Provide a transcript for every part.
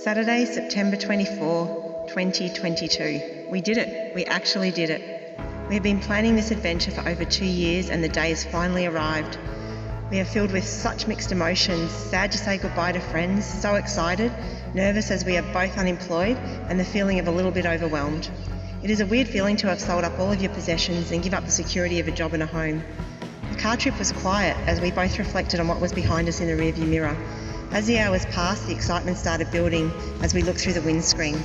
Saturday, September 24, 2022. We did it. We actually did it. We have been planning this adventure for over 2 years and the day has finally arrived. We are filled with such mixed emotions, sad to say goodbye to friends, so excited, nervous as we are both unemployed, and the feeling of a little bit overwhelmed. It is a weird feeling to have sold up all of your possessions and give up the security of a job and a home. The car trip was quiet as we both reflected on what was behind us in the rearview mirror. As the hours passed, the excitement started building as we looked through the windscreen.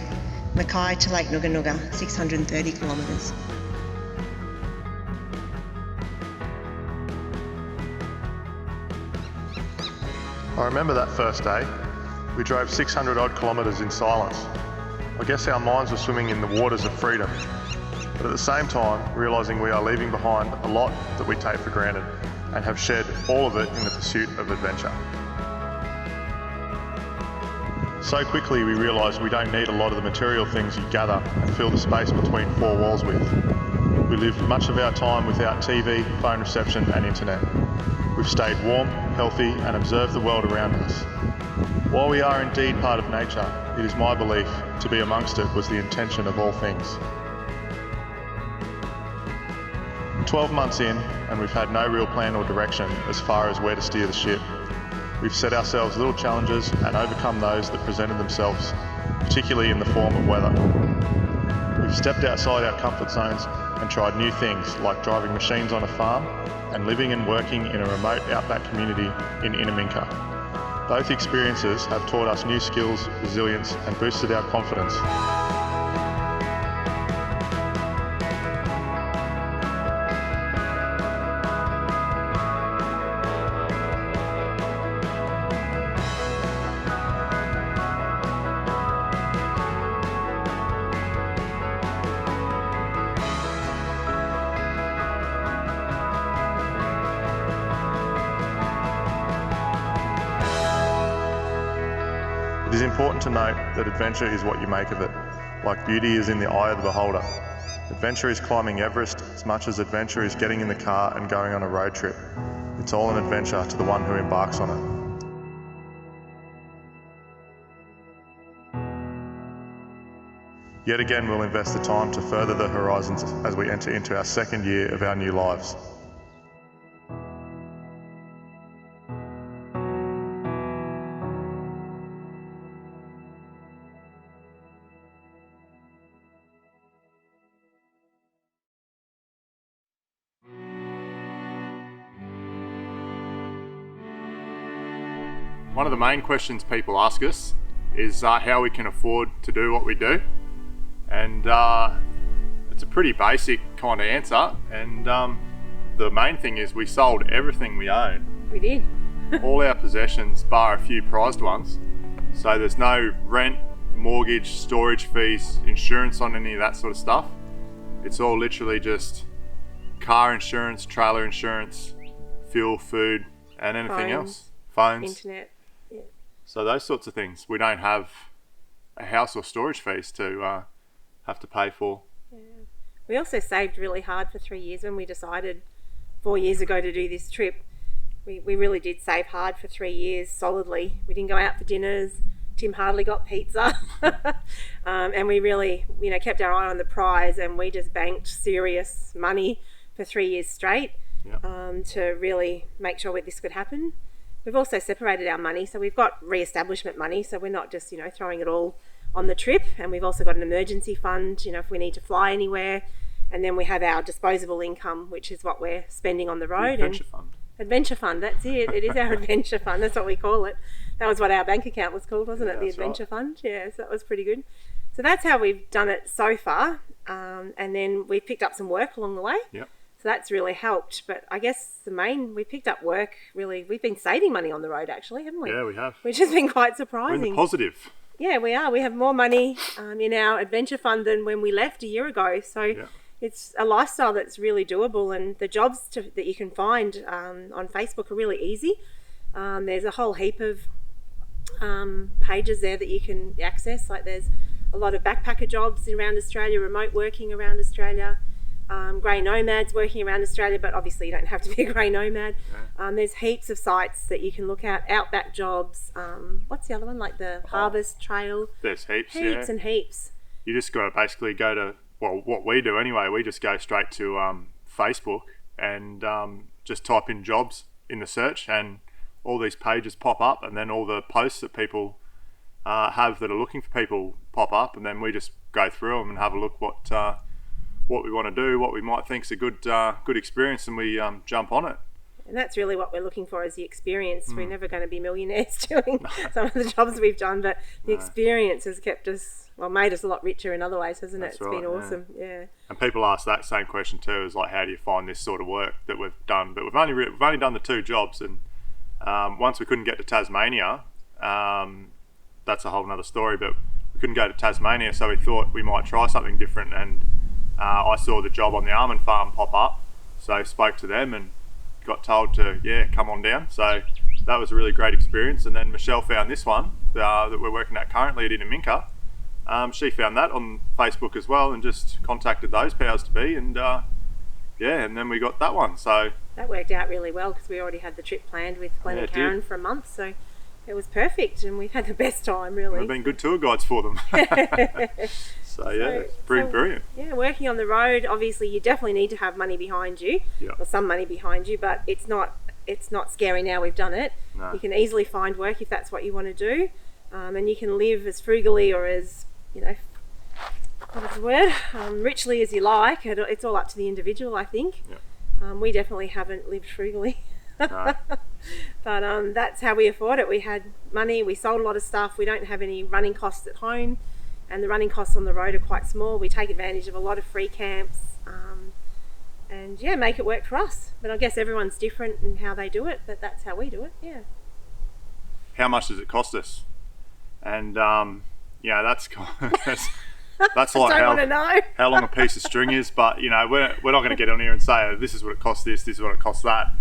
Mackay to Lake Nuga Nuga, 630 kilometres. I remember that first day. We drove 600 odd kilometres in silence. I guess our minds were swimming in the waters of freedom, but at the same time realising we are leaving behind a lot that we take for granted and have shed all of it in the pursuit of adventure. So quickly we realised we don't need a lot of the material things you gather and fill the space between four walls with. We lived much of our time without TV, phone reception and internet. We've stayed warm, healthy and observed the world around us. While we are indeed part of nature, it is my belief to be amongst it was the intention of all things. 12 months in and we've had no real plan or direction as far as where to steer the ship. We've set ourselves little challenges and overcome those that presented themselves, particularly in the form of weather. We've stepped outside our comfort zones and tried new things like driving machines on a farm and living and working in a remote outback community in Inaminka. Both experiences have taught us new skills, resilience and boosted our confidence. It is important to note that adventure is what you make of it, like beauty is in the eye of the beholder. Adventure is climbing Everest as much as adventure is getting in the car and going on a road trip. It's all an adventure to the one who embarks on it. Yet again, we'll invest the time to further the horizons as we enter into our second year of our new lives. One of the main questions people ask us is how we can afford to do what we do, and it's a pretty basic kind of answer, and the main thing is we sold everything we own. We did. All our possessions bar a few prized ones, so there's no rent, mortgage, storage fees, insurance on any of that sort of stuff. It's all literally just car insurance, trailer insurance, fuel, food and anything else. Phones, internet. So those sorts of things. We don't have a house or storage fees to have to pay for. Yeah. We also saved really hard for 3 years when we decided 4 years ago to do this trip. We really did save hard for 3 years solidly. We didn't go out for dinners. Tim hardly got pizza. And we really, kept our eye on the prize, and we just banked serious money for 3 years straight. Yep. To really make sure this could happen. We've also separated our money, so we've got re-establishment money, so we're not just throwing it all on the trip, and we've also got an emergency fund if we need to fly anywhere, and then we have our disposable income, which is what we're spending on the road. Adventure fund, that's it. It is our adventure fund, that's what we call it. That was what our bank account was called, wasn't it? The adventure fund. Yeah, so that was pretty good. So that's how we've done it so far, and then we picked up some work along the way. Yep. So that's really helped. But I guess we picked up work, really. We've been saving money on the road, actually, haven't we? Yeah, we have. Which has been quite surprising. We're in the positive. Yeah, we are. We have more money in our adventure fund than when we left a year ago. So it's a lifestyle that's really doable, and the jobs that you can find on Facebook are really easy. There's a whole heap of pages there that you can access. Like there's a lot of backpacker jobs around Australia, remote working around Australia. grey nomads working around Australia, but obviously you don't have to be a grey nomad. There's heaps of sites that you can look at, outback jobs. What's the other one, like the Harvest Trail? There's heaps and heaps. You just got to basically go to, well, what we do anyway, we just go straight to Facebook and just type in jobs in the search, and all these pages pop up, and then all the posts that people have that are looking for people pop up, and then we just go through them and have a look what we want to do, what we might think is a good experience, and we jump on it. And that's really what we're looking for, is the experience. We're never going to be millionaires doing some of the jobs we've done, but the experience has kept us, well, made us a lot richer in other ways, hasn't it? It's been awesome, yeah. And people ask that same question too, is like, how do you find this sort of work that we've done? But we've only done the 2 jobs, and once we couldn't get to Tasmania, that's a whole nother story, but we couldn't go to Tasmania, so we thought we might try something different, and I saw the job on the almond farm pop up, so spoke to them and got told to come on down. So that was a really great experience. And then Michelle found this one that we're working at currently at Inaminka. She found that on Facebook as well, and just contacted those powers to be, and and then we got that one. So that worked out really well, because we already had the trip planned with Glenn and Karen for a month, so it was perfect, and we've had the best time, really. We've been good tour guides for them. So it's brilliant. Yeah, working on the road, obviously you definitely need to have money behind you, or some money behind you, but it's not scary now we've done it. No. You can easily find work if that's what you want to do, and you can live as frugally or as, what is the word, richly as you like. It's all up to the individual, I think. We definitely haven't lived frugally. No. But that's how we afford it. We had money, we sold a lot of stuff, we don't have any running costs at home, and the running costs on the road are quite small. We take advantage of a lot of free camps, and make it work for us. But I guess everyone's different in how they do it, but that's how we do it. How much does it cost us? And that's that's like how long a piece of string is. But we're not going to get on here and say, this is what it costs this is what it costs that.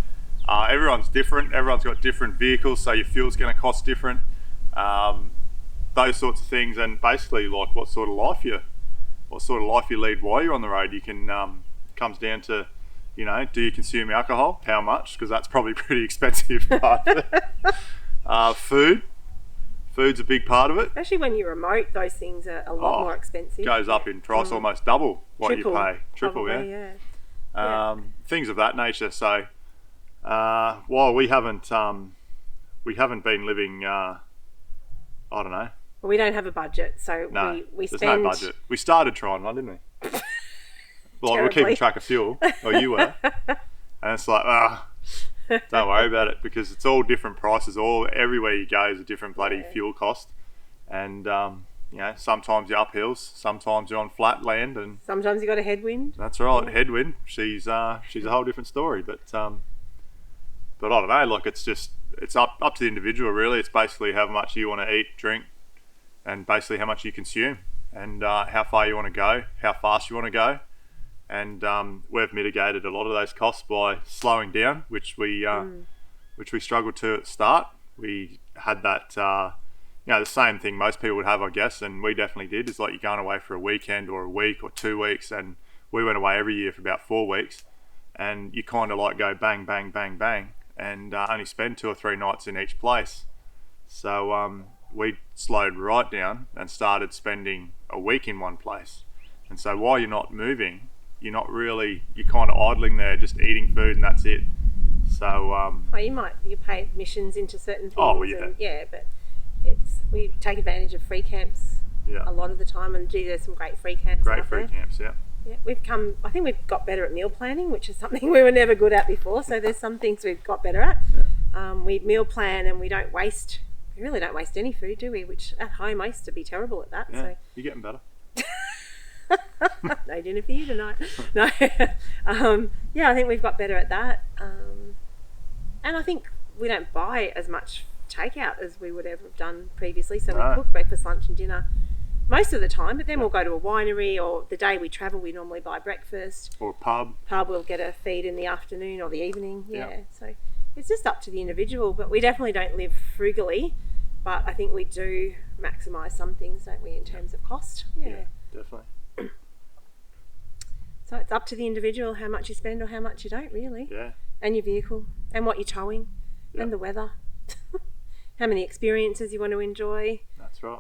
Everyone's different. Everyone's got different vehicles, so your fuel's going to cost different. Those sorts of things, and basically like what sort of life you lead while you're on the road. You can comes down to, do you consume alcohol? How much? Because that's probably pretty expensive part of it. Food's a big part of it. Especially when you're remote, those things are a lot more expensive. Goes up in price, almost double what you pay. Triple, probably, things of that nature. So while we haven't been living, I don't know. Well, we don't have a budget, so we spend... there's no budget. We started trying one, didn't we? We're keeping track of fuel, or you were, and it's like, don't worry about it, because it's all different prices. Everywhere you go is a different bloody fuel cost, and sometimes you're up hills, sometimes you're on flat land, and sometimes you got a headwind. That's right, headwind. She's a whole different story, but I don't know. Like it's up to the individual, really. It's basically how much you want to eat, drink, and basically how much you consume, and how far you want to go, how fast you want to go. And we've mitigated a lot of those costs by slowing down, which we struggled to at the start. We had that, the same thing most people would have, I guess, and we definitely did. Is like you're going away for a weekend or a week or 2 weeks, and we went away every year for about 4 weeks, and you kind of like go bang, bang, bang, bang, and only spend 2 or 3 nights in each place. So we slowed right down and started spending a week in one place. And so while you're not moving, you're kind of idling there, just eating food, and that's it. So you pay admissions into certain things. But we take advantage of free camps a lot of the time, and there's some great free camps. Great free camps, yeah. I think we've got better at meal planning, which is something we were never good at before. So there's some things we've got better at. We meal plan, and we really don't waste any food, do we? Which at home I used to be terrible at that. Yeah, so you're getting better. No dinner for you tonight. No. I think we've got better at that. And I think we don't buy as much takeout as we would ever have done previously. So we cook breakfast, lunch and dinner most of the time, but then we'll go to a winery, or the day we travel we normally buy breakfast. Or a pub. We'll get a feed in the afternoon or the evening. So it's just up to the individual, but we definitely don't live frugally, but I think we do maximise some things, don't we, in terms of cost. Yeah, definitely. So it's up to the individual how much you spend or how much you don't, really. Yeah. And your vehicle, and what you're towing, and the weather. How many experiences you want to enjoy. That's right.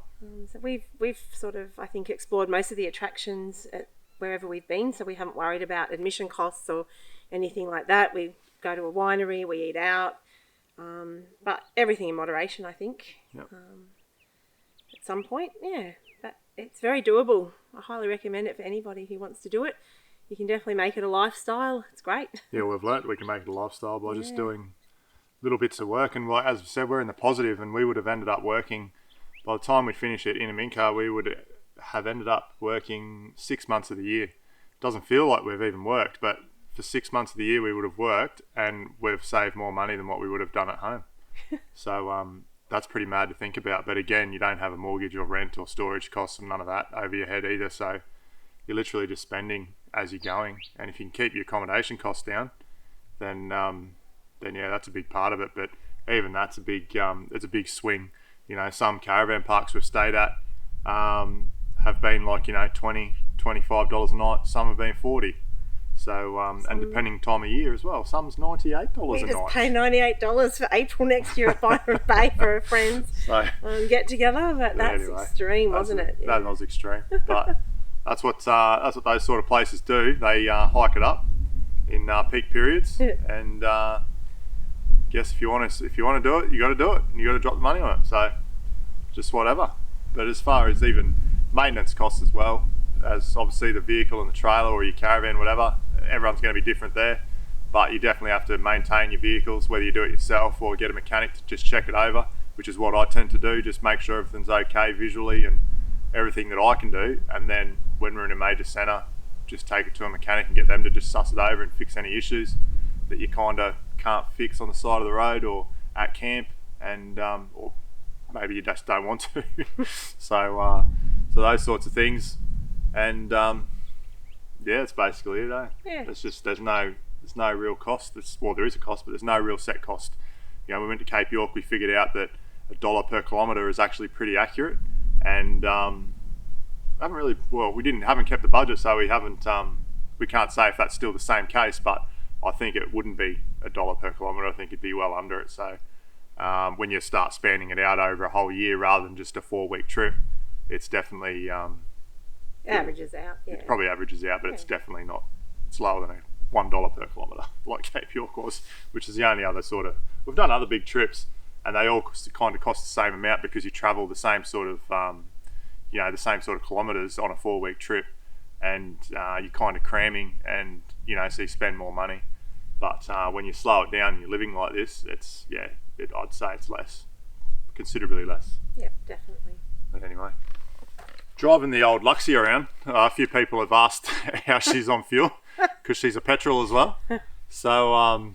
So we've sort of, I think, explored most of the attractions at wherever we've been, so we haven't worried about admission costs or anything like that. We go to a winery, we eat out, but everything in moderation, I think. Yep. At some point, yeah. But it's very doable. I highly recommend it for anybody who wants to do it. You can definitely make it a lifestyle. It's great. Yeah, we've learnt we can make it a lifestyle by just doing little bits of work. And like, as I said, we're in the positive, and we would have ended up working, by the time we finish it in Aminka, we would have ended up working 6 months of the year. Doesn't feel like we've even worked, but for 6 months of the year we would have worked, and we've saved more money than what we would have done at home. So that's pretty mad to think about. But again, you don't have a mortgage or rent or storage costs and none of that over your head either. So you're literally just spending as you're going. And if you can keep your accommodation costs down, then yeah, that's a big part of it. But even that's a big it's a big swing. You know, some caravan parks we've stayed at have been like, you know, $20, $25 a night. Some have been $40. So and depending time of year as well, some's $98 a night. We just pay $98 for April next year at Byron Bay for a friends get together. But that's anyway, extreme, wasn't it? That was extreme. But that's what those sort of places do. They hike it up in peak periods, and guess if you want to do it, you got to do it, and you got to drop the money on it. So just whatever. But as far as even maintenance costs as well, as obviously the vehicle and the trailer or your caravan, whatever, everyone's going to be different there. But you definitely have to maintain your vehicles, whether you do it yourself or get a mechanic to just check it over, which is what I tend to do. Just make sure everything's okay visually and everything that I can do. And then when we're in a major centre, just take it to a mechanic and get them to just suss it over and fix any issues that you kind of can't fix on the side of the road or at camp, and or maybe you just don't want to. So those sorts of things. And yeah, that's basically it. Yeah. It's just there's no real cost. Well, there is a cost, but there's no real set cost. You know, we went to Cape York. We figured out that $1 per kilometre is actually pretty accurate, and haven't kept the budget, so we can't say if that's still the same case. But I think it wouldn't be $1 per kilometre. I think it'd be well under it. So when you start spanning it out over a whole year rather than just a 4-week trip, it's definitely averages out. Yeah. It probably averages out, but it's definitely not. It's lower than a $1 per kilometre like Cape York was, which is the only other sort of. We've done other big trips, and they all kind of cost the same amount because you travel the same sort of, the same sort of kilometres on a 4-week trip, and you're kind of cramming, and so you spend more money. But when you slow it down and you're living like this, I'd say it's less, considerably less. Yep, definitely. But anyway. Driving the old Luxie around, a few people have asked how she's on fuel because she's a petrol as well. So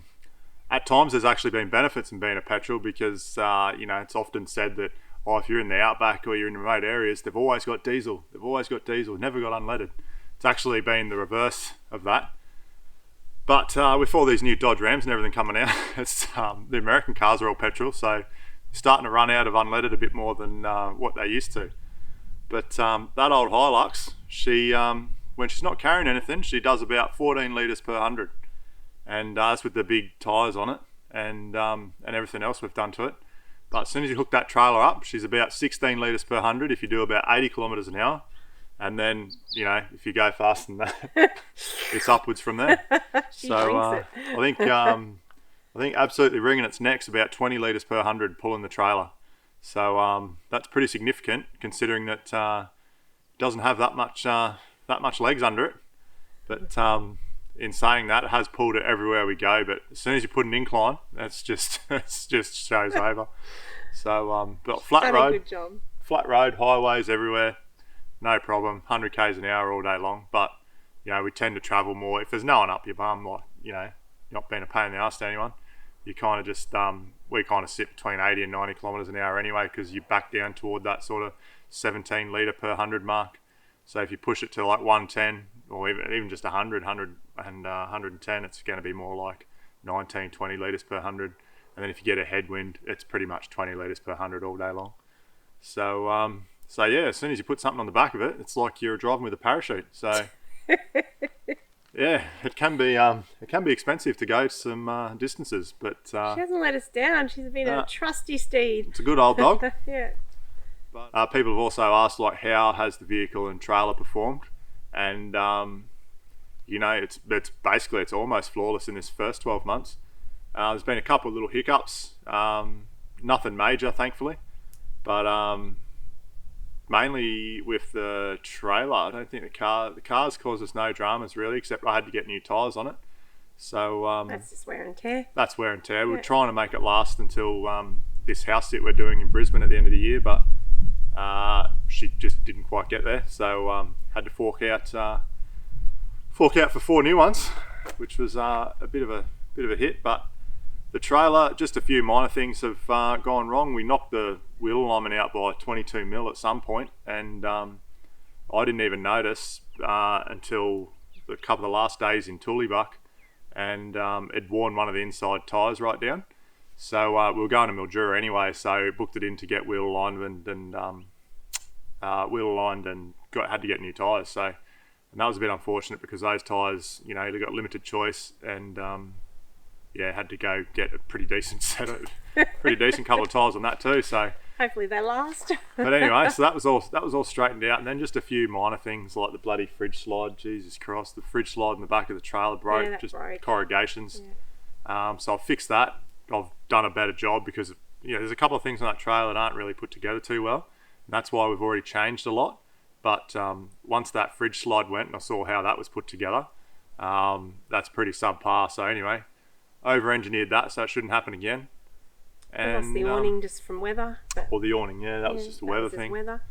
at times there's actually been benefits in being a petrol because it's often said that if you're in the outback or you're in remote areas, they've always got diesel. Never got unleaded. It's actually been the reverse of that. But with all these new Dodge Rams and everything coming out, it's the American cars are all petrol, so you're starting to run out of unleaded a bit more than what they used to. But that old Hilux, she when she's not carrying anything, she does about 14 litres per 100, and that's with the big tyres on it and everything else we've done to it. But as soon as you hook that trailer up, she's about 16 litres per 100 if you do about 80 kilometres an hour, and then if you go faster than that, it's upwards from there. So I think absolutely ringing its neck's about 20 litres per 100 pulling the trailer. So that's pretty significant considering that it doesn't have that much legs under it. But in saying that, it has pulled it everywhere we go. But as soon as you put an incline, it's just shows over. So but flat road, highways everywhere, no problem. 100 k's an hour all day long. But we tend to travel more if there's no one up your bum, like not being a pain in the ass to anyone. You kind of just we kind of sit between 80 and 90 kilometres an hour anyway, because you back down toward that sort of 17 litre per 100 mark. So if you push it to like 110 or even just 100 and 110, it's going to be more like 19, 20 litres per 100. And then if you get a headwind, it's pretty much 20 litres per 100 all day long. So yeah, as soon as you put something on the back of it, it's like you're driving with a parachute. So Yeah, it can be expensive to go some distances, but She hasn't let us down. She's been a trusty steed. it's a good old dog. Yeah. But people have also asked, like, how has the vehicle and trailer performed? And it's basically it's almost flawless in this first 12 months. There's been a couple of little hiccups, nothing major, thankfully, but mainly with the trailer. I don't think the car's caused us no dramas really, except I had to get new tyres on it. So That's just wear and tear. that's wear and tear. We're trying to make it last until this house sit we're doing in Brisbane at the end of the year, but she just didn't quite get there, so had to fork out for 4 new ones, which was a bit of a hit. But the trailer, just a few minor things have gone wrong. We knocked the wheel alignment out by 22 mil at some point, and I didn't even notice until a couple of the last days in Tullibuk, and it worn one of the inside tyres right down. So we were going to Mildura anyway, so booked it in to get wheel alignment and had to get new tyres. So, and that was a bit unfortunate because those tyres, they got limited choice, and had to go get a pretty decent couple of tyres on that too. So hopefully they last. but anyway, so that was all straightened out, and then just a few minor things like the bloody fridge slide. Jesus Christ, the fridge slide in the back of the trailer broke, Yeah, just broke. corrugations. So I've fixed that. I've done a better job because there's a couple of things on that trailer that aren't really put together too well, and that's why we've already changed a lot. But once that fridge slide went and I saw how that was put together, that's pretty subpar. So anyway, over-engineered that, so it shouldn't happen again. And lost the awning just from weather. Or the awning, that was just a weather thing. Weather.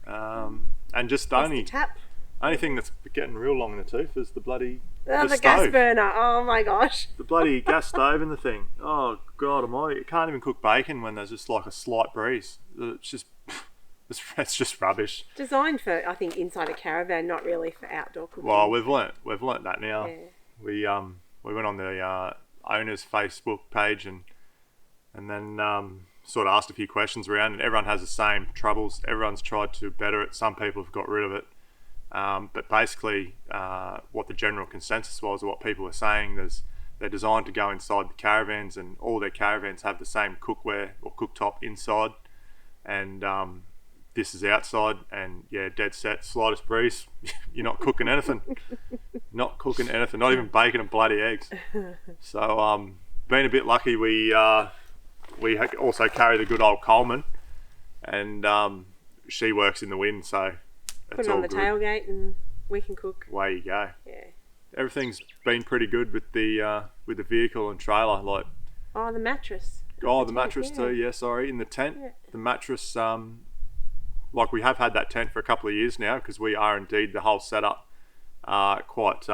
And just Lost the tap. only thing that's getting real long in the tooth is the bloody The stove. gas burner. Oh my gosh. The bloody gas stove in the thing. Oh God almighty. You can't even cook bacon when there's just like a slight breeze. It's just rubbish. Designed for, I think, inside a caravan, not really for outdoor cooking. Well, we've learnt that now. Yeah. We went on the owner's Facebook page and then sort of asked a few questions around, and everyone has the same troubles. Everyone's tried to better it. Some people have got rid of it. But basically, what the general consensus was, or what people were saying, they're designed to go inside the caravans, and all their caravans have the same cookware or cooktop inside, and this is outside, and dead set, slightest breeze, you're not cooking anything. Not cooking anything, not even bacon and bloody eggs. So, being a bit lucky, we also carry the good old Coleman, and she works in the wind, so Put it's it on all the good. tailgate and we can cook. Away you go. Yeah. Everything's been pretty good with the vehicle and trailer. Like, Oh, the mattress. the mattress too. Yeah, sorry, in the tent, the mattress. Like, we have had that tent for a couple of years now, because we are indeed the whole setup quite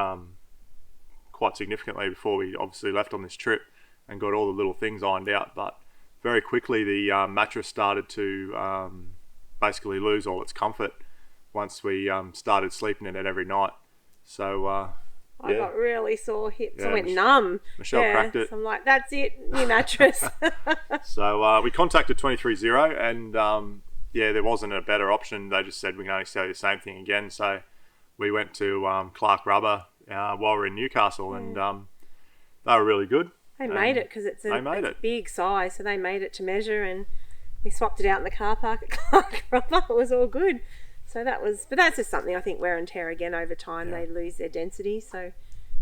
significantly before we obviously left on this trip and got all the little things ironed out. But very quickly the mattress started to basically lose all its comfort once we started sleeping in it every night. So I got really sore hips. Yeah, I went numb. Michelle cracked it. So I'm like, that's it, new mattress. So we contacted 230, and there wasn't a better option. They just said we can only sell you the same thing again. So we went to Clark Rubber while we were in Newcastle, and they were really good. They made it because it's a big size, so they made it to measure, and we swapped it out in the car park at Clark Rubber. It was all good. So but that's just something, I think, wear and tear again over time. They lose their density, so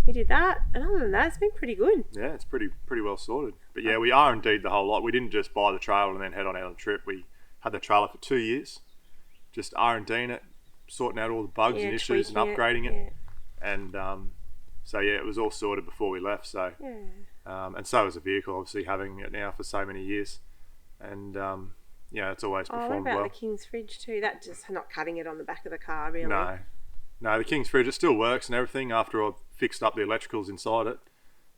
we did that, and other than that, it's been pretty good. Yeah, it's pretty well sorted. But we are indeed the whole lot. We didn't just buy the trailer and then head on out on the trip. We had the trailer for 2 years, just R&Ding it, sorting out all the bugs and issues and upgrading it. And it was all sorted before we left. So and so is the vehicle, obviously, having it now for so many years, and it's always performed what about well. the King's fridge too? That just not cutting it on the back of the car, really. No, the King's fridge, it still works and everything after I've fixed up the electricals inside it,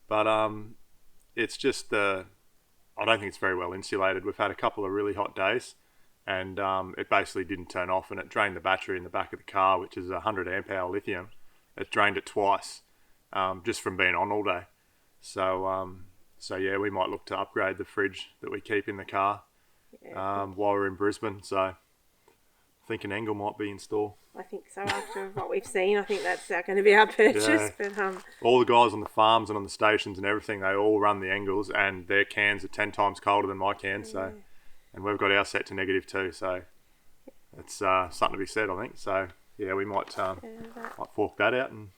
but it's just I don't think it's very well insulated. We've had a couple of really hot days, and it basically didn't turn off, and it drained the battery in the back of the car, which is 100 amp hour lithium. It drained it twice, just from being on all day. So we might look to upgrade the fridge that we keep in the car while we're in Brisbane. So I think an angle might be in store. I think so. After what we've seen, I think that's going to be our purchase. Yeah. But All the guys on the farms and on the stations and everything, they all run the angles, and their cans are 10 times colder than my cans. So, and we've got our set to -2. So it's something to be said, I think. So yeah, we might fork that out. And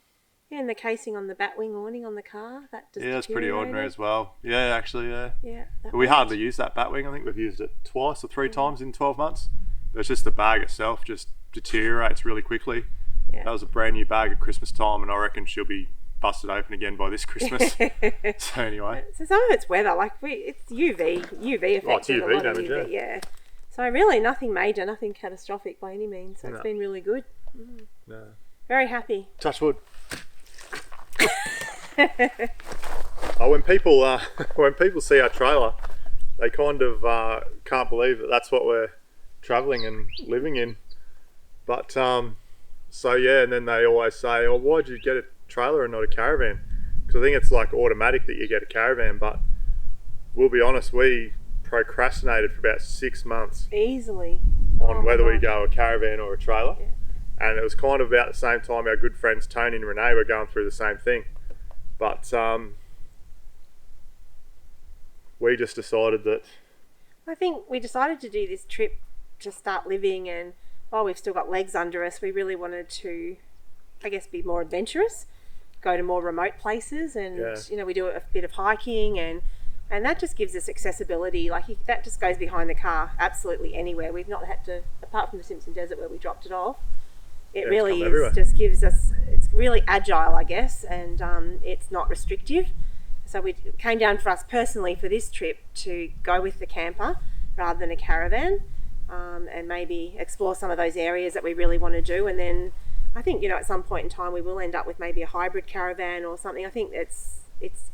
and the casing on the batwing awning on the car, that just yeah, it's pretty ordinary as well. Yeah, actually, yeah. Yeah. But we hardly use that batwing. I think we've used it twice or 3 times in 12 months. But it's just the bag itself just deteriorates really quickly. Yeah. That was a brand new bag at Christmas time, and I reckon she'll be busted open again by this Christmas. So anyway. So some of it's weather, like it's UV affected. Oh, it's UV a lot damage, of UV, yeah. So really nothing major, nothing catastrophic by any means. So No. it's been really good. No. Very happy. Touch wood. When people see our trailer, they kind of can't believe that that's what we're travelling and living in. But so yeah, and then they always say, "Oh, why'd you get a trailer and not a caravan?" Because I think it's like automatic that you get a caravan. But we'll be honest, we procrastinated for about 6 months Easily. on whether we God. go a caravan or a trailer. Yeah. And it was kind of about the same time our good friends Tony and Renee were going through the same thing. But we just decided that, I think we decided to do this trip to start living, and while we've still got legs under us, we really wanted to, I guess, be more adventurous, go to more remote places, and Yeah. we do a bit of hiking, and that just gives us accessibility. Like that just goes behind the car absolutely anywhere. We've not had to, apart from the Simpson Desert where we dropped it off. It it's really come everywhere. just gives us, it's really agile, I guess, and it's not restrictive. So it came down for us personally for this trip to go with the camper rather than a caravan, and maybe explore some of those areas that we really want to do. And then I think, at some point in time we will end up with maybe a hybrid caravan or something. I think it's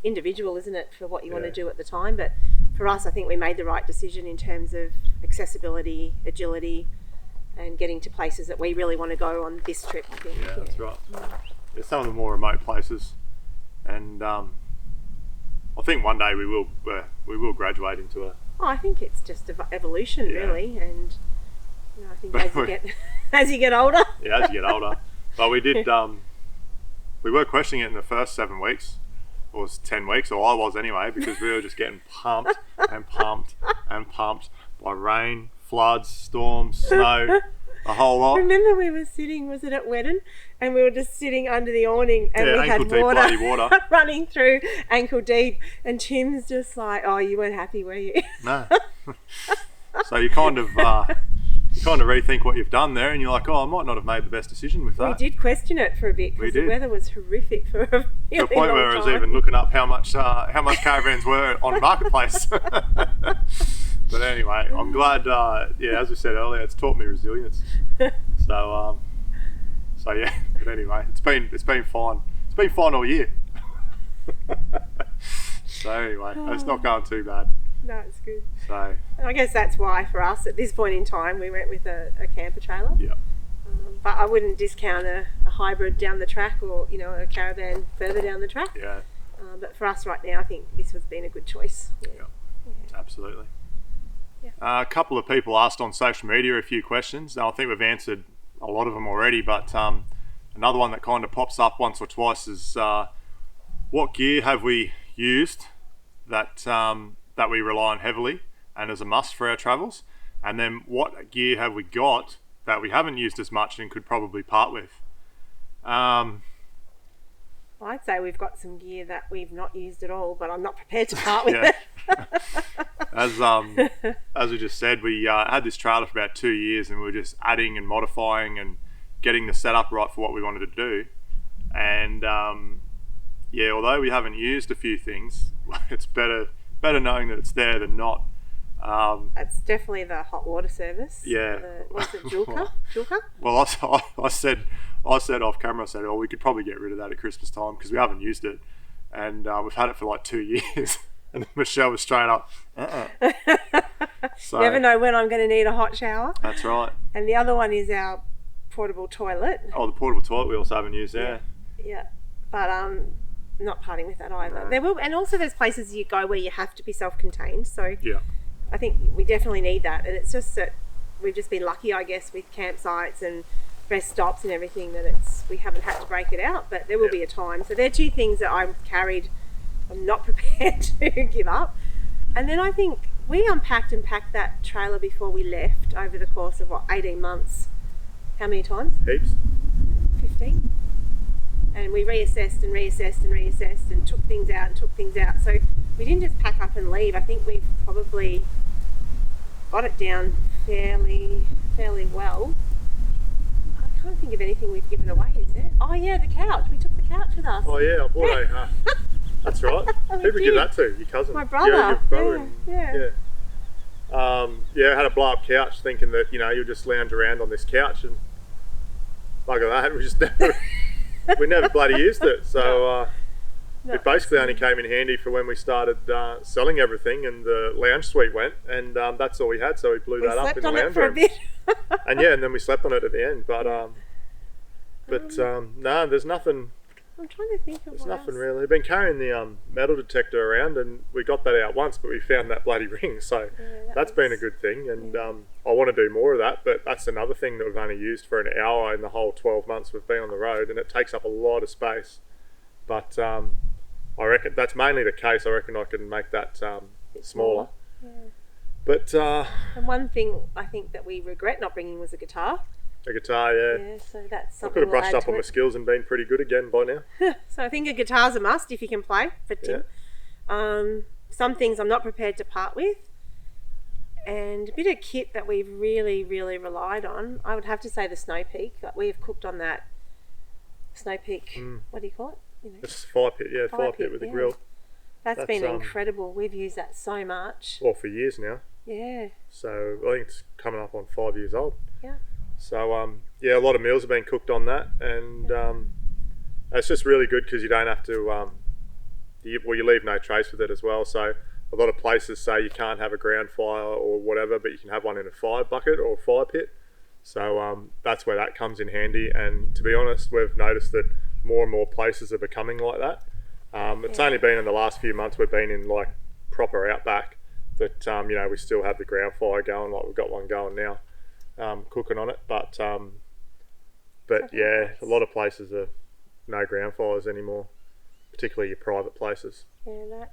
individual, isn't it, for what you want to do at the time. But for us, I think we made the right decision in terms of accessibility, agility, and getting to places that we really want to go on this trip, I think. yeah, that's right. Yeah, some of the more remote places, and I think one day we will graduate into a. Oh, I think it's just evolution, Yeah. really, and I think as you get older. Yeah, as you get older. But we did. We were questioning it in the first 7 weeks, or 10 weeks, or I was anyway, because we were just getting pumped and pumped and pumped by rain, floods, storms, snow, a whole lot. Remember we were sitting, was it at Wedden? And we were just sitting under the awning, and we had ankle deep bloody water. running through ankle deep, and Tim's just like, "Oh, you weren't happy, were you?" No. So you kind of rethink what you've done there, and you're like, "Oh, I might not have made the best decision with We that." did question it for a bit because the did. weather was horrific for a really To the point long where I was time. even looking up how much caravans were on Marketplace. But anyway, I'm glad. As we said earlier, it's taught me resilience. So yeah. But anyway, it's been fine. It's been fine all year. So anyway, it's not going too bad. No, it's good. So I guess that's why for us at this point in time we went with a camper trailer. yeah, But I wouldn't discount a hybrid down the track, or a caravan further down the track. yeah, But for us right now, I think this has been a good choice. yeah, absolutely. Yeah. A couple of people asked on social media a few questions. I think we've answered a lot of them already, but another one that kind of pops up once or twice is what gear have we used that we rely on heavily and as a must for our travels, and then what gear have we got that we haven't used as much and could probably part with. I'd say we've got some gear that we've not used at all, but I'm not prepared to part with Yeah. it. As we just said, we had this trailer for about 2 years, and we were just adding and modifying and getting the setup right for what we wanted to do. And although we haven't used a few things, it's better knowing that it's there than not. That's definitely the hot water service. Yeah. Was it Julka? Julka? Well, I said off camera, I said, "Oh, we could probably get rid of that at Christmas time because we haven't used it, and we've had it for like 2 years." And Michelle was straight up, So You never know when I'm going to need a hot shower. That's right. And the other one is our portable toilet. Oh, the portable toilet we also haven't used there. Yeah. But not parting with that either. No. There will, and also there's places you go where you have to be self-contained. So Yeah. I think we definitely need that. And it's just that we've just been lucky, I guess, with campsites and rest stops and everything, that we haven't had to break it out, but there will be a time. So they're two things that I'm not prepared to give up. And then I think we unpacked and packed that trailer before we left over the course of 18 months. How many times? Heaps. 15. And we reassessed and took things out. So we didn't just pack up and leave. I think we've probably got it down fairly well. I can't think of anything we've given away, is there? Oh yeah, the couch. We took the couch with us. Oh yeah, I bought a. That's right. Who did we give that to? Your cousin? My brother. Your brother. Yeah. I had a blow up couch, thinking that you'll just lounge around on this couch, and look at that. We never bloody used it. So it basically only came in handy for when we started selling everything, and the lounge suite went, and that's all we had. So we blew that up in the lounge room. And then we slept on it at the end. But no, there's nothing. I'm trying to think of There's nothing really. We've been carrying the metal detector around, and we got that out once, but we found that bloody ring, so that's been a good thing. And I want to do more of that, but that's another thing that we've only used for an hour in the whole 12 months we've been on the road, and it takes up a lot of space. But I reckon that's mainly the case. I reckon I can make that smaller. Yeah. But and one thing I think that we regret not bringing was a guitar. A guitar, yeah. Yeah, so that's I something. could have brushed up on my skills and been pretty good again by now. So I think a guitar's a must if you can play for Tim. Some things I'm not prepared to part with, and a bit of kit that we've really, really relied on. I would have to say the Snow Peak. We've cooked on that Snow Peak. What do you call it? It's fire pit, fire pit with a grill. That's been incredible. We've used that so much. Well, for years now. Yeah. So I think it's coming up on 5 years old. Yeah. So a lot of meals have been cooked on that, and it's just really good because you don't have to. You leave no trace with it as well. So a lot of places say you can't have a ground fire or whatever, but you can have one in a fire bucket or a fire pit. So that's where that comes in handy. And to be honest, we've noticed that more and more places are becoming like that. It's only been in the last few months we've been in like proper outback that we still have the ground fire going, like we've got one going now. Cooking on it, but a lot of places are no ground fires anymore, particularly your private places. Yeah, that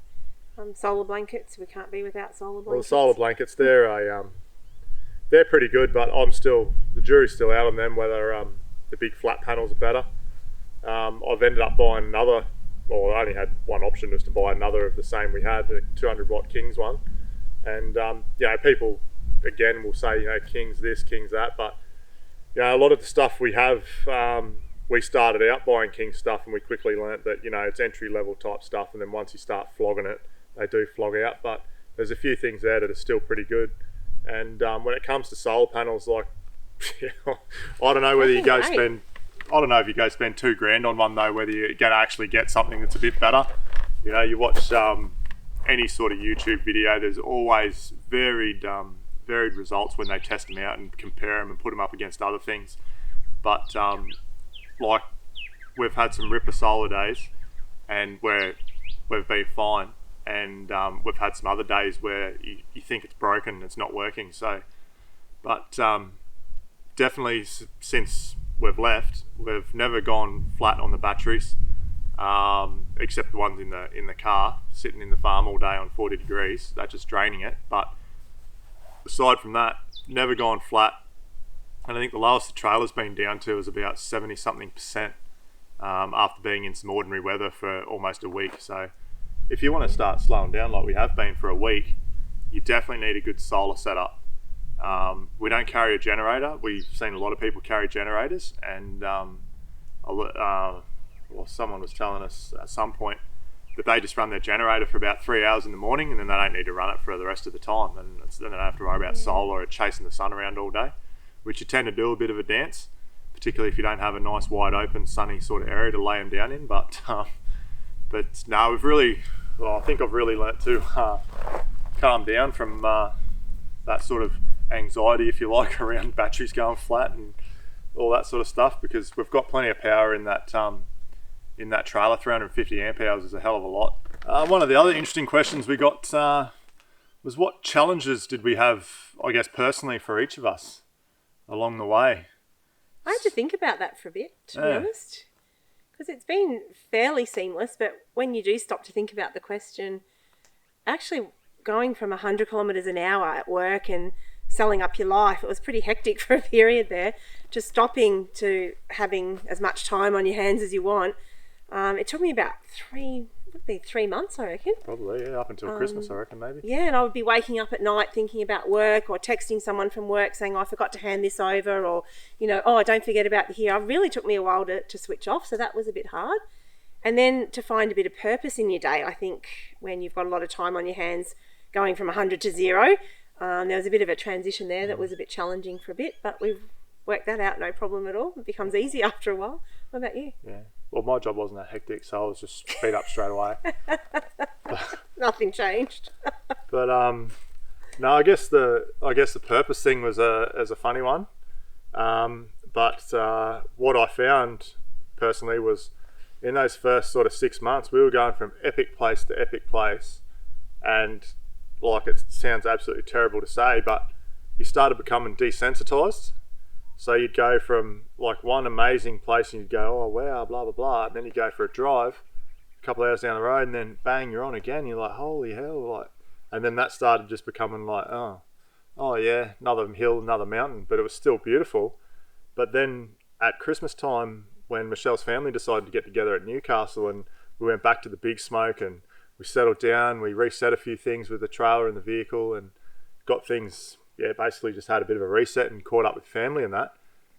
solar blankets. We can't be without solar blankets. Well, the solar blankets, they're pretty good, but the jury's still out on them whether the big flat panels are better. I've ended up buying another, or I only had one option, was to buy another of the same we had, the 200 watt King's one, and people again will say King's this, King's that, but a lot of the stuff we have, we started out buying King stuff, and we quickly learnt that it's entry level type stuff, and then once you start flogging it, they do flog out. But there's a few things there that are still pretty good. And when it comes to solar panels, like I don't know whether you go spend, I don't know if you go spend $2,000 on one though, whether you're going to actually get something that's a bit better. You watch any sort of YouTube video, there's always varied results when they test them out and compare them and put them up against other things. But like we've had some ripper solar days and where we've been fine, and we've had some other days where you think it's broken, it's not working. So but definitely since we've left, we've never gone flat on the batteries, except the ones in the car sitting in the farm all day on 40 degrees. That's just draining it. But aside from that, never gone flat. And I think the lowest the trailer's been down to is about 70-something% after being in some ordinary weather for almost a week. So if you want to start slowing down like we have been for a week, you definitely need a good solar setup. We don't carry a generator. We've seen a lot of people carry generators, and someone was telling us at some point that they just run their generator for about 3 hours in the morning, and then they don't need to run it for the rest of the time, and then they don't have to worry about solar or chasing the sun around all day, which you tend to do a bit of a dance, particularly if you don't have a nice wide open sunny sort of area to lay them down in. But no, I think I've really learnt to calm down from that sort of anxiety, if you like, around batteries going flat and all that sort of stuff, because we've got plenty of power in that trailer. 350 amp hours is a hell of a lot. One of the other interesting questions we got was what challenges did we have, I guess, personally for each of us along the way? I had to think about that for a bit, to be honest, because it's been fairly seamless. But when you do stop to think about the question, actually going from 100 kilometres an hour at work and selling up your life, it was pretty hectic for a period there. Just stopping to having as much time on your hands as you want. It took me about 3 months, I reckon. Probably, yeah, up until Christmas, I reckon, maybe. Yeah, and I would be waking up at night thinking about work, or texting someone from work saying, oh, I forgot to hand this over, or, oh, don't forget about here. It really took me a while to switch off, so that was a bit hard. And then to find a bit of purpose in your day, I think, when you've got a lot of time on your hands, going from 100 to 0, there was a bit of a transition there that was a bit challenging for a bit, but we've worked that out, no problem at all. It becomes easy after a while. What about you? Yeah. Well, my job wasn't that hectic, so I was just feet up straight away. Nothing changed. But no, I guess the purpose thing was a funny one. But what I found personally was in those first sort of 6 months, we were going from epic place to epic place, and like, it sounds absolutely terrible to say, but you started becoming desensitized. So you'd go from like one amazing place and you'd go, oh wow, blah blah blah, and then you go for a drive a couple of hours down the road, and then bang, you're on again. You're like, holy hell, like, and then that started just becoming like, oh yeah, another hill, another mountain, but it was still beautiful. But then at Christmas time, when Michelle's family decided to get together at Newcastle, and we went back to the Big Smoke, and we settled down, we reset a few things with the trailer and the vehicle, and got things, basically just had a bit of a reset and caught up with family and that.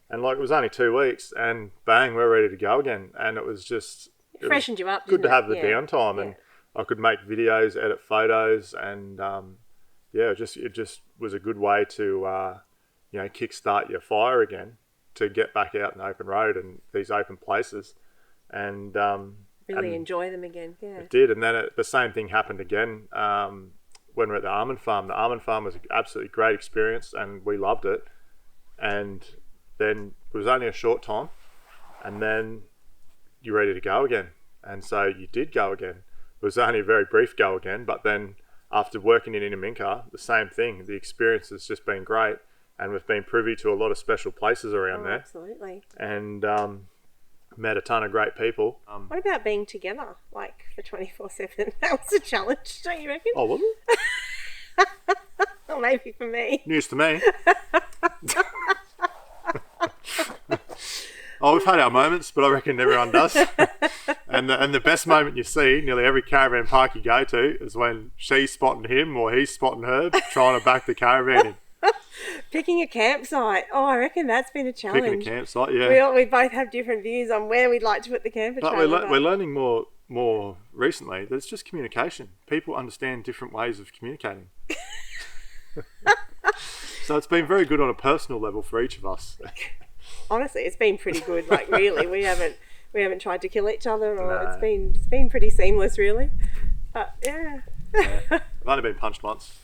And like, it was only 2 weeks, and bang, we're ready to go again. And it was just... It freshened you up, good to have the Yeah. downtime, and I could make videos, edit photos, and it just was a good way to kickstart your fire again, to get back out in the open road and these open places, and Really enjoy them again. Yeah. it did. And then the same thing happened again when we were at the almond farm. The almond farm was an absolutely great experience, and we loved it. And then it was only a short time, and then you're ready to go again. And so you did go again. It was only a very brief go again, but then after working in Inaminka, the same thing. The experience has just been great, and we've been privy to a lot of special places around there. Absolutely. And met a ton of great people. What about being together, like, for 24/7? That was a challenge, don't you reckon? Oh, was it? Well, maybe for me. News to me. Oh, we've had our moments, but I reckon everyone does. And the best moment you see, nearly every caravan park you go to, is when she's spotting him or he's spotting her, trying to back the caravan in. Picking a campsite. Oh, I reckon that's been a challenge. Picking a campsite, yeah. We both have different views on where we'd like to put the camper But trailer. we're learning more recently that it's just communication. People understand different ways of communicating. So it's been very good on a personal level for each of us. Honestly, it's been pretty good. Like, really, we haven't tried to kill each other, or No. it's been pretty seamless, really. But yeah. I've only been punched once.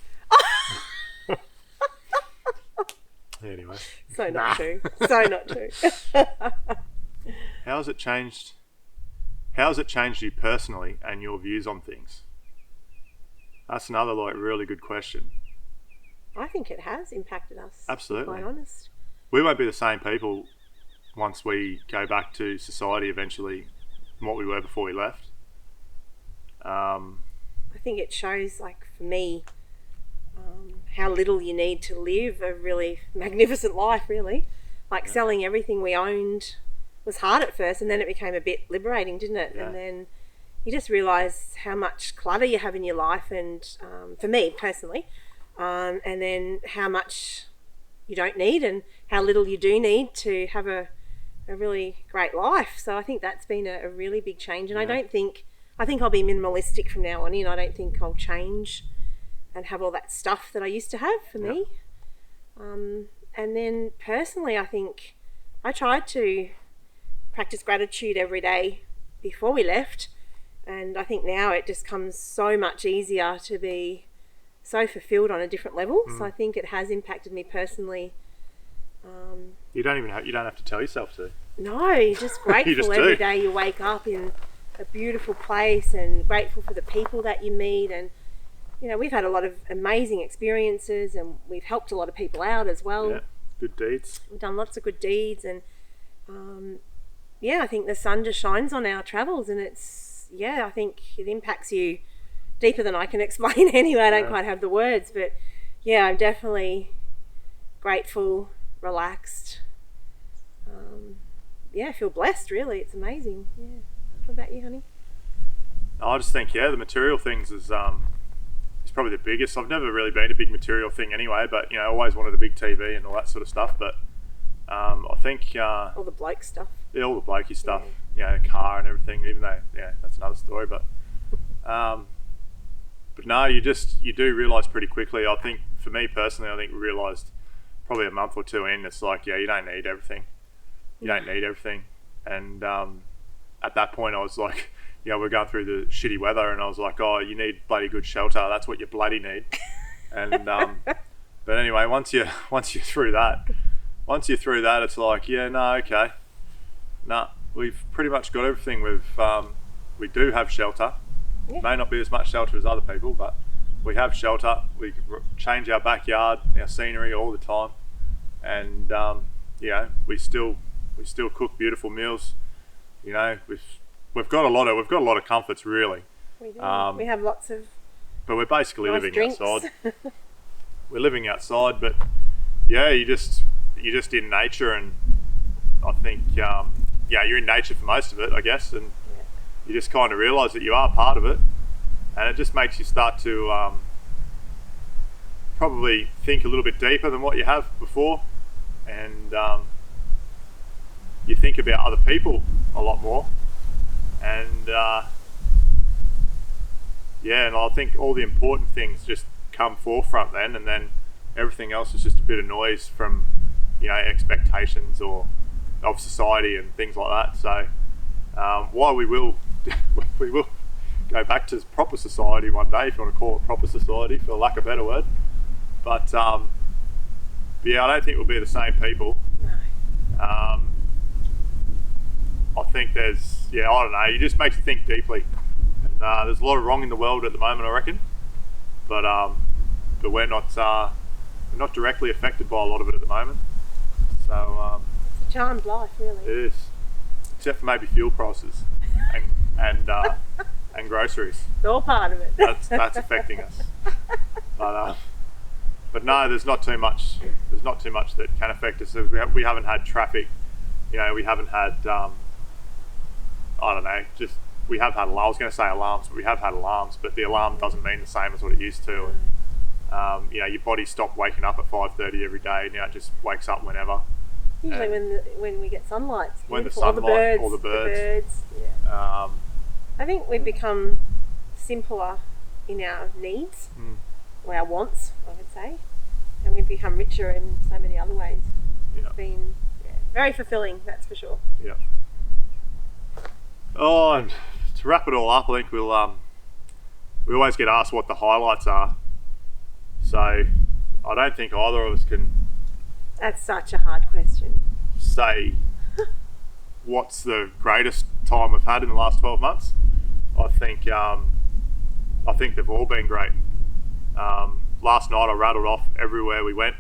Anyway. So not true. So not true. How has it changed you personally and your views on things? That's another really good question. I think it has impacted us. Absolutely. To be quite honest. We won't be the same people once we go back to society eventually than what we were before we left. I think it shows, like, for me, how little you need to live a really magnificent life, really. Like, selling everything we owned was hard at first, and then it became a bit liberating, didn't it? Yeah. And then you just realise how much clutter you have in your life, and for me personally, and then how much you don't need and how little you do need to have a really great life. So I think that's been a really big change, and I think I'll be minimalistic from now on in. I don't think I'll change and have all that stuff that I used to have for me. And then personally, I think I tried to practice gratitude every day before we left, and I think now it just comes so much easier to be so fulfilled on a different level. So I think it has impacted me personally. You don't have to tell yourself to. No, you're just grateful You just every do. day you wake up in a beautiful place, and grateful for the people that you meet, and you know, we've had a lot of amazing experiences, and we've helped a lot of people out as well. Yeah, good deeds. We've done lots of good deeds, and yeah, I think the sun just shines on our travels, and I think it impacts you deeper than I can explain anyway. I don't quite have the words, but yeah, I'm definitely grateful, relaxed. I feel blessed, really. It's amazing. Yeah. What about you, honey? I just think, the material things is probably the biggest. I've never really been a big material thing anyway, but I always wanted a big TV and all that sort of stuff. But I think all the bloke stuff. Yeah, all the blokey stuff. Car and everything. Even though, that's another story. But no, you do realise pretty quickly. I think for me personally, we realised probably a month or two in, it's like, you don't need everything. You don't need everything. And at that point, I was like, we're going through the shitty weather, and I was like, oh, you need bloody good shelter. That's what you bloody need. And but anyway, once you're through that, it's like, okay, we've pretty much got everything. We do have shelter. Yeah. May not be as much shelter as other people, but we have shelter. We change our backyard, our scenery all the time, and we still cook beautiful meals. We've got a lot of comforts, really. We do. We have lots of. But we're basically nice living drinks. outside. We're living outside, but you're just in nature, and I think you're in nature for most of it, I guess, and you just kind of realise that you are part of it, and it just makes you start to probably think a little bit deeper than what you have before, and you think about other people a lot more, and and I think all the important things just come forefront then, and then everything else is just a bit of noise from expectations or of society and things like that. So while we will go back to proper society one day, if you want to call it proper society for lack of a better word, but I don't think we'll be the same people. No. I think there's I don't know, it just makes you think deeply, and there's a lot of wrong in the world at the moment, I reckon, but we're not directly affected by a lot of it at the moment, so It's a charmed life, really. it is, except for maybe fuel prices and groceries. It's all part of it. That's affecting us, but no, there's not too much that can affect us. We haven't had traffic, we haven't had I don't know, we have had alarms. I was going to say alarms, but we have had alarms, but the alarm doesn't mean the same as what it used to. And, your body stopped waking up at 5:30 every day. Now it just wakes up whenever. Usually when we get sunlight. It's When the beautiful. sunlight, all the birds. The birds. Yeah. I think we've become simpler in our needs, or our wants, I would say, and we've become richer in so many other ways. Yeah. It's been very fulfilling, that's for sure. Yeah. Oh, and to wrap it all up, I think we always get asked what the highlights are. So I don't think either of us can That's such a hard question. say what's the greatest time we've had in the last 12 months. I think they've all been great. Last night I rattled off everywhere we went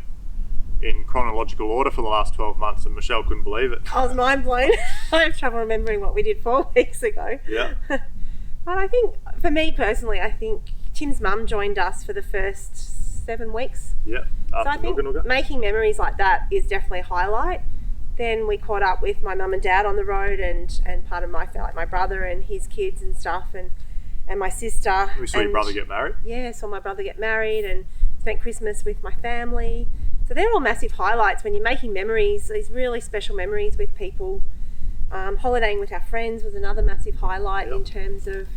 in chronological order for the last 12 months, and Michelle couldn't believe it. I was mind blown. I have trouble remembering what we did 4 weeks ago. Yeah. But I think, for me personally, I think Tim's mum joined us for the first 7 weeks. Yeah. So I think making memories like that is definitely a highlight. Then we caught up with my mum and dad on the road, and part of my family, like my brother and his kids and stuff, and my sister. We saw your brother get married. Yeah, saw my brother get married and spent Christmas with my family. So they're all massive highlights when you're making memories, these really special memories with people. Holidaying with our friends was another massive highlight in terms of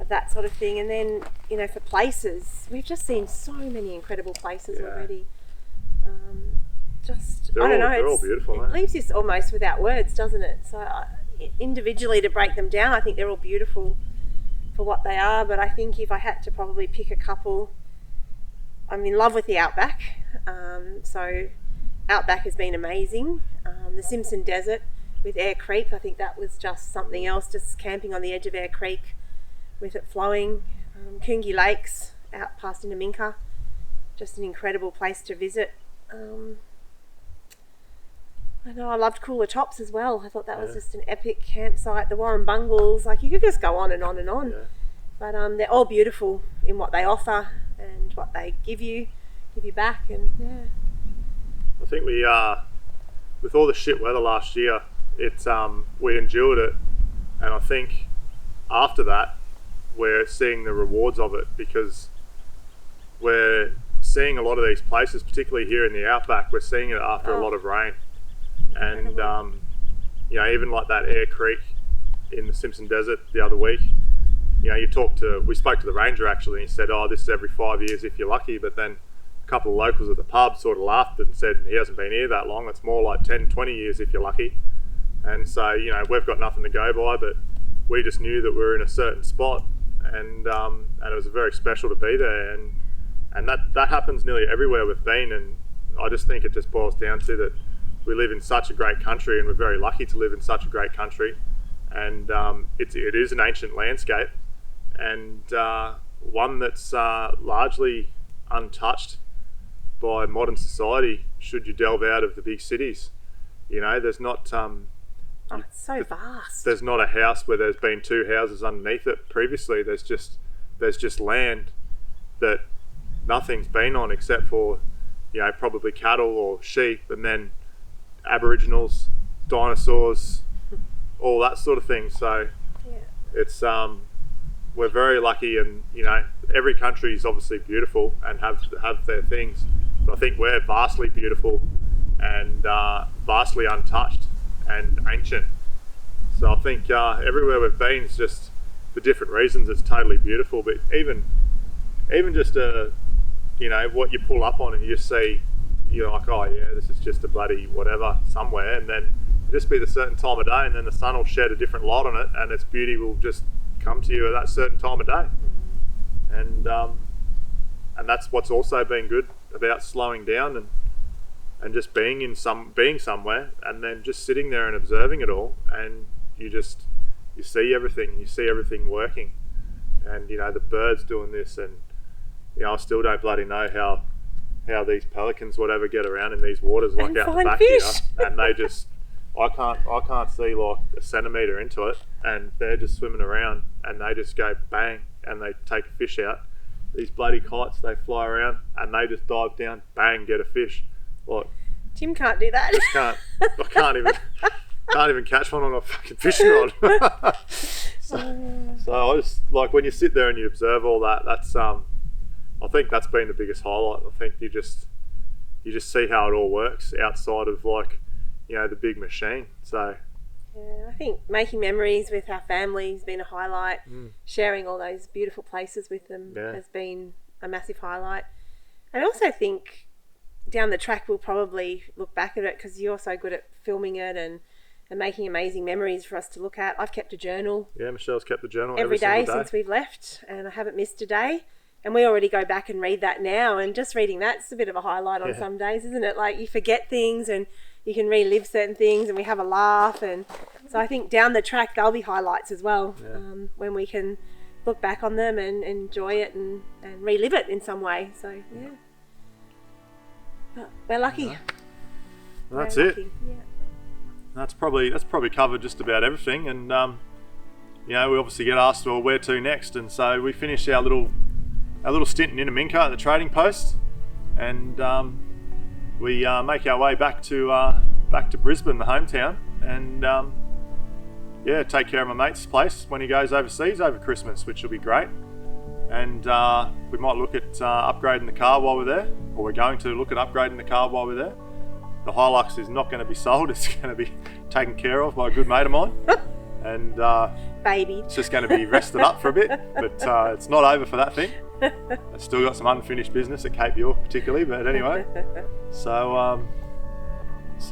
that sort of thing. And then, for places, we've just seen so many incredible places already. They're all beautiful. It leaves you almost without words, doesn't it? So individually, to break them down, I think they're all beautiful for what they are. But I think if I had to probably pick a couple, I'm in love with the Outback. So Outback has been amazing. The Simpson Desert with Eyre Creek, I think that was just something else, just camping on the edge of Eyre Creek with it flowing. Coongie Lakes out past Inaminka. Just an incredible place to visit. I know I loved Cooler Tops as well. I thought that was just an epic campsite. The Warrumbungles, like you could just go on and on and on. Yeah. But they're all beautiful in what they offer and what they give you back, and I think we with all the shit weather last year, we endured it, and I think after that we're seeing the rewards of it, because we're seeing a lot of these places, particularly here in the outback, we're seeing it after a lot of rain. And even like that Air Creek in the Simpson Desert the other week, we spoke to the ranger actually, and he said, oh, this is every 5 years if you're lucky. But then a couple of locals at the pub sort of laughed and said he hasn't been here that long, it's more like 10, 20 years if you're lucky. And so we've got nothing to go by, but we just knew that we were in a certain spot, and it was very special to be there, and that happens nearly everywhere we've been. And I just think it just boils down to that we live in such a great country, and we're very lucky to live in such a great country, and it is an ancient landscape, and one that's largely untouched by modern society should you delve out of the big cities. There's not it's so vast. There's not a house where there's been two houses underneath it previously. There's just land that nothing's been on except for probably cattle or sheep, and then Aboriginals, dinosaurs, all that sort of thing. So it's we're very lucky, and every country is obviously beautiful and have their things, but I think we're vastly beautiful and vastly untouched and ancient. So I think everywhere we've been is just for different reasons it's totally beautiful. But even just what you pull up on and you just see, you're like, oh yeah, this is just a bloody whatever somewhere, and then just be the certain time of day, and then the sun will shed a different light on it, and its beauty will just come to you at that certain time of day. And that's what's also been good about slowing down and just being somewhere, and then just sitting there and observing it all, and you see everything working, and the birds doing this, and I still don't bloody know how these pelicans whatever get around in these waters, like out the back here, and they just I can't see like a centimetre into it, and they're just swimming around, and they just go bang, and they take a fish out. These bloody kites, they fly around, and they just dive down, bang, get a fish. Like, Tim can't do that. I can't even catch one on a fucking fishing rod. so I just like when you sit there and you observe all that. That's I think that's been the biggest highlight. I think you just see how it all works outside of like the big machine. So yeah, I think making memories with our family has been a highlight. Sharing all those beautiful places with them has been a massive highlight. And I also think down the track we'll probably look back at it, because you're so good at filming it and making amazing memories for us to look at. I've kept a journal. Yeah, Michelle's kept the journal every day since we've left, and I haven't missed a day. And we already go back and read that now, and just reading that's a bit of a highlight on some days, isn't it? Like you forget things and you can relive certain things, and we have a laugh. And so I think down the track there'll be highlights as well, when we can look back on them and enjoy it and relive it in some way. So yeah, but we're lucky. Well, that's it. Yeah. That's probably covered just about everything. And we obviously get asked, well, where to next? And so we finish our little stint in Inaminka at the trading post, and we make our way back to Brisbane, the hometown, and take care of my mate's place when he goes overseas over Christmas, which will be great. And we might look at upgrading the car while we're there, or we're going to look at upgrading the car while we're there. The Hilux is not going to be sold, it's going to be taken care of by a good mate of mine. And baby, it's just going to be rested up for a bit, but it's not over for that thing. I've still got some unfinished business at Cape York particularly, but anyway. So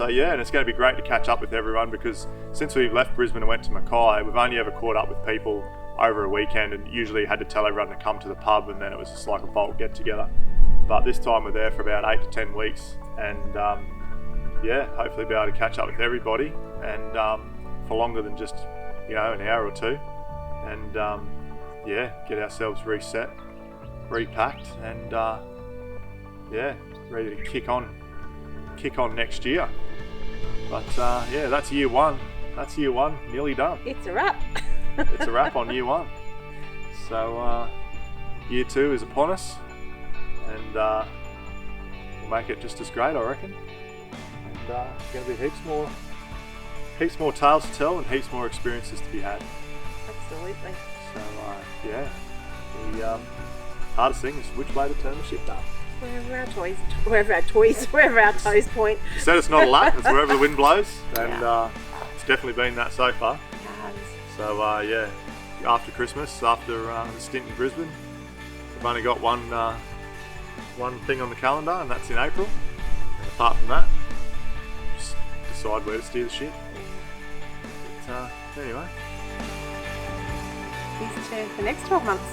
yeah, and it's going to be great to catch up with everyone, because since we've left Brisbane and went to Mackay, we've only ever caught up with people over a weekend, and usually had to tell everyone to come to the pub, and then it was just like a bulk get together. But this time we're there for about 8 to 10 weeks, and hopefully be able to catch up with everybody, and for longer than just an hour or two, and get ourselves reset. repacked, and yeah, ready to kick on next year. But yeah, that's year one. Nearly done. It's a wrap. It's a wrap on year one. So year two is upon us, and we'll make it just as great, I reckon. And it's going to be heaps more tales to tell and heaps more experiences to be had. Absolutely. So yeah, the hardest thing is which way to turn the ship up. Wherever our toes point. You said it's not a lap, it's wherever the wind blows, and it's definitely been that so far. So yeah, after Christmas, after the stint in Brisbane, we've only got one thing on the calendar, and that's in April. And apart from that, just decide where to steer the ship. But anyway. Here's to the next 12 months.